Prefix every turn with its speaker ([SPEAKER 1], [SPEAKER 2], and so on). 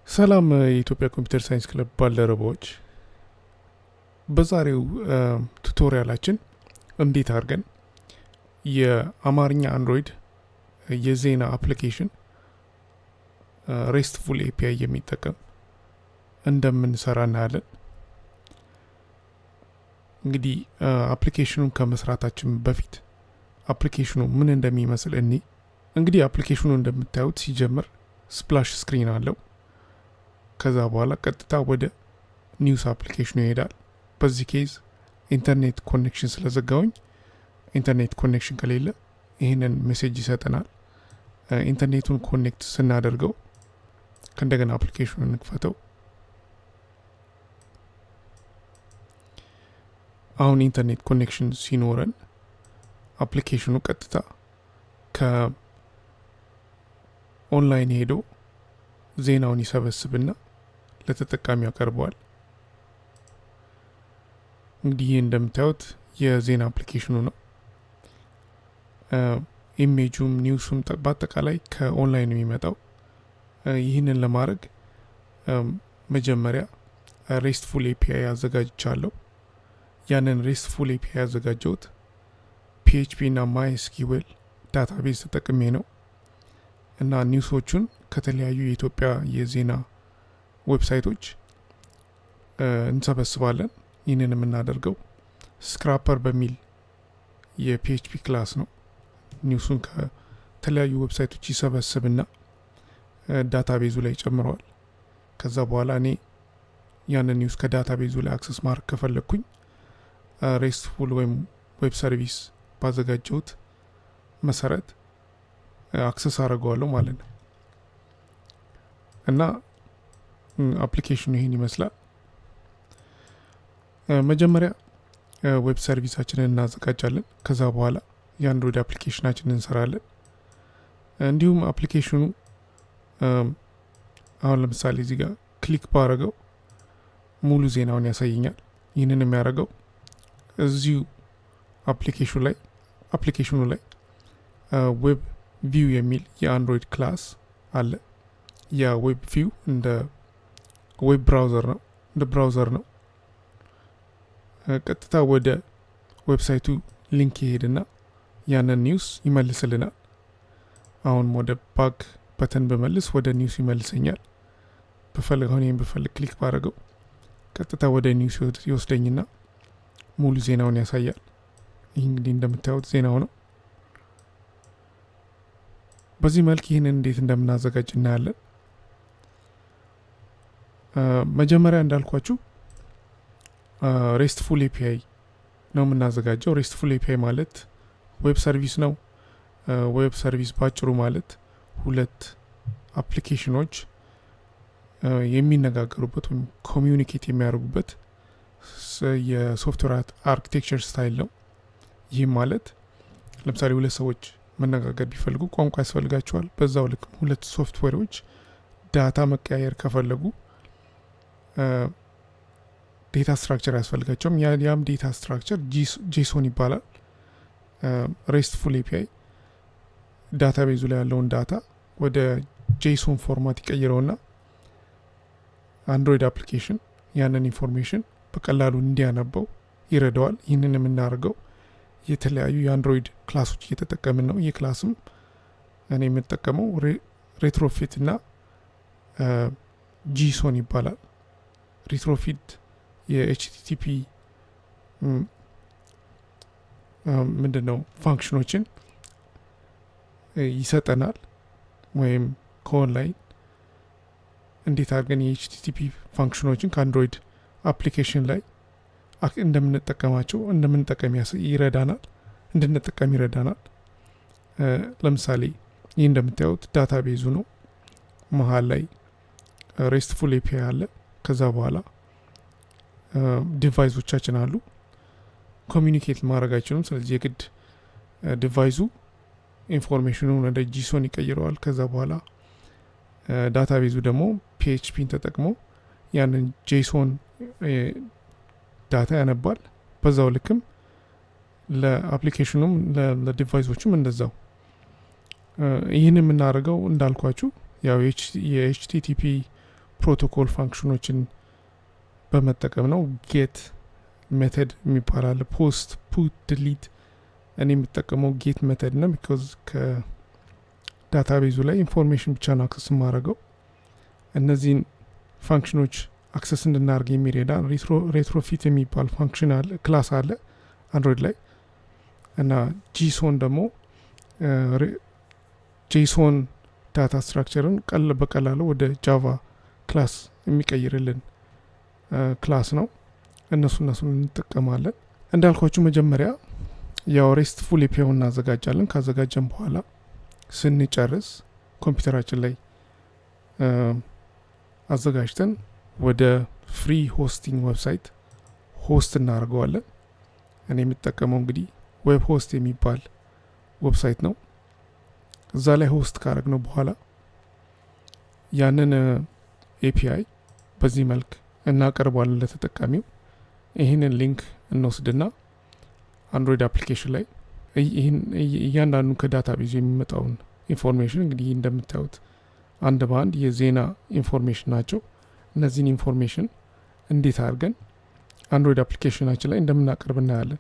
[SPEAKER 1] ሰላም የኢትዮጵያ ኮምፒውተር ሳይንስ ክለብ ባልደረባዎች፣ በዛሬው ቱቶሪያላችን እንዴት አርገን የአማርኛ አንድሮይድ የዜና አፕሊኬሽን ሬስትፉል ኤፒአይ የሚጠቀም እንደምንሰራ እናያለን። እንግዲህ አፕሊኬሽኑን ከመስራታችን በፊት አፕሊኬሽኑ ምን እንደሚመስል እንግዲህ አፕሊኬሽኑ እንደምታዩት ሲጀምር ስፕላሽ ስክሪን አለው። ከዛ በኋላ ቀጥታ ወደ ኒውስ አፕሊኬሽኑ ይሄዳል። በዚህ ኬዝ ኢንተርኔት ኮኔክሽን ስለዘጋውኝ ኢንተርኔት ኮኔክሽን ከሌለ ይህንን ሜሴጅ ይሰጠናል። ኢንተርኔቱን ኮኔክት ስናደርገው ከእንደገና አፕሊኬሽኑን እንክፈተው። አሁን ኢንተርኔት ኮኔክሽን ሲኖረን አፕሊኬሽኑ ቀጥታ ከኦንላይን ሄዶ ዜናውን ይሰበስብና ለተጠቃሚ ያቀርበዋል። እንግዲህ እንደምታዩት የዜና አፕሊኬሽኑ ነው። ኢሜጁም ኒውሱም በአጠቃላይ ከኦንላይን የሚመጣው። ይህንን ለማድረግ መጀመሪያ ሬስትፉል ኤፒአይ አዘጋጅቻለሁ። ያንን ሬስትፉል ኤፒአይ ያዘጋጀሁት PHP እና mysql ዳታቤዝ ተጠቅሜ ነው እና ኒውሶቹን ከተለያዩ የኢትዮጵያ የዜና ዌብሳይቶች እንሰበስባለን። ይህንን የምናደርገው ስክራፐር በሚል የፒኤችፒ ክላስ ነው። ኒውሱን ከተለያዩ ዌብሳይቶች ይሰበስብና ዳታቤዙ ላይ ጨምረዋል። ከዛ በኋላ እኔ ያንን ኒውስ ከዳታቤዙ ላይ አክሰስ ማድረግ ከፈለግኩኝ ሬስትፉል ወይም ዌብ ሰርቪስ ባዘጋጀሁት መሰረት አክሰስ አድርገዋለሁ ማለት ነው። እና አፕሊኬሽኑ ይህን ይመስላል። መጀመሪያ ዌብ ሰርቪሳችንን እናዘጋጃለን። ከዛ በኋላ የአንድሮይድ አፕሊኬሽናችንን እንሰራለን። እንዲሁም አፕሊኬሽኑ አሁን ለምሳሌ እዚህ ጋር ክሊክ ባረገው ሙሉ ዜናውን ያሳየኛል። ይህንን የሚያደርገው እዚሁ አፕሊኬሽኑ ላይ ዌብ ቪው የሚል የአንድሮይድ ክላስ አለ። ያ ዌብ ቪው እንደ ዌብ ብራውዘር ነው። ቀጥታ ወደ ዌብሳይቱ ሊንክ ይሄድና ያንን ኒውስ ይመልስልናል። አሁን ወደ ባክ በተን በመልስ ወደ ኒውስ ይመልሰኛል። አሁን ይህን ብፈልግ ክሊክ ባረገው ቀጥታ ወደ ኒውስ ይወስደኝና ሙሉ ዜናውን ያሳያል። ይህ እንግዲህ እንደምታዩት ዜናው ነው። በዚህ መልክ ይህንን እንዴት እንደምናዘጋጅ እናያለን። መጀመሪያ እንዳልኳችሁ ሬስትፉል ኤፒአይ ነው የምናዘጋጀው። ሬስትፉል ኤፒአይ ማለት ዌብ ሰርቪስ ነው። ዌብ ሰርቪስ ባጭሩ ማለት ሁለት አፕሊኬሽኖች የሚነጋገሩበት ወይም ኮሚዩኒኬት የሚያደርጉበት የሶፍትዌር አርኪቴክቸር ስታይል ነው። ይህም ማለት ለምሳሌ ሁለት ሰዎች መነጋገር ቢፈልጉ ቋንቋ ያስፈልጋቸዋል። በዛው ልክ ሁለት ሶፍትዌሮች ዳታ መቀያየር ከፈለጉ ዴታ ስትራክቸር ያስፈልጋቸውም። ያም ዴታ ስትራክቸር gson ይባላል። ሬስትፉል ኤፒአይ ዳታቤዙ ላይ ያለውን ዳታ ወደ ጄሶን ፎርማት ይቀይረውና አንድሮይድ አፕሊኬሽን ያንን ኢንፎርሜሽን በቀላሉ እንዲያነበው ይረዳዋል። ይህንን የምናደርገው የተለያዩ የአንድሮይድ ክላሶች እየተጠቀምን ነው። ይህ ክላስም እኔ የምጠቀመው ሬትሮፊት እና gson ይባላል። ሬትሮፊት የኤችቲቲፒ ምንድነው ፋንክሽኖችን ይሰጠናል። ወይም ከኦንላይን እንዴት አድርገን የኤችቲቲፒ ፋንክሽኖችን ከአንድሮይድ አፕሊኬሽን ላይ እንድንጠቀም ይረዳናል። ለምሳሌ ይህ እንደምታዩት ዳታቤዙ ነው። መሀል ላይ ሬስትፉል ኤፒአይ አለ። ከዛ በኋላ ዲቫይሶቻችን አሉ። ኮሚኒኬት ማድረግ አይችሉም። ስለዚህ የግድ ዲቫይሱ ኢንፎርሜሽኑን ወደ ጂሶን ይቀይረዋል። ከዛ በኋላ ዳታቤዙ ደግሞ PHPን ተጠቅሞ ያንን ጄሶን ዳታ ያነባል። በዛው ልክም ለአፕሊኬሽኑም ለዲቫይሶቹም እንደዛው ይህን የምናደርገው እንዳልኳችሁ ያው የኤችቲቲፒ ፕሮቶኮል ፋንክሽኖችን በመጠቀም ነው። ጌት ሜተድ የሚባል አለ፣ ፖስት፣ ፑት፣ ዲሊት። እኔ የምጠቀመው ጌት ሜተድ ነው ቢኮዝ ከዳታቤዙ ላይ ኢንፎርሜሽን ብቻ ነው አክሰስ የማደርገው። እነዚህን ፋንክሽኖች አክሰስ እንድናደርግ የሚረዳ ሬትሮፊት የሚባል ፋንክሽን አለ፣ ክላስ አለ አንድሮይድ ላይ እና gson ደግሞ ጄሶን ዳታ ስትራክቸርን በቀላሉ ወደ ጃቫ ክላስ የሚቀይርልን ክላስ ነው። እነሱን እንጠቀማለን። እንዳልኳችሁ መጀመሪያ ያው ሬስትፉል ኤፒአይ እናዘጋጃለን። ካዘጋጀን በኋላ ስንጨርስ ኮምፒውተራችን ላይ አዘጋጅተን ወደ ፍሪ ሆስቲንግ ዌብሳይት ሆስት እናደርገዋለን። እኔ የምጠቀመው እንግዲህ ዌብ ሆስት የሚባል ዌብሳይት ነው። እዛ ላይ ሆስት ካደረግነው በኋላ ያንን ኤፒአይ በዚህ መልክ እናቀርባለን ለተጠቃሚው። ይህንን ሊንክ እንወስድና አንድሮይድ አፕሊኬሽን ላይ እያንዳንዱ ከዳታቤዙ የሚመጣውን ኢንፎርሜሽን እንግዲህ እንደምታዩት አንድ በአንድ የዜና ኢንፎርሜሽን ናቸው። እነዚህን ኢንፎርሜሽን እንዴት አድርገን አንድሮይድ አፕሊኬሽናችን ላይ እንደምናቀርብ እናያለን።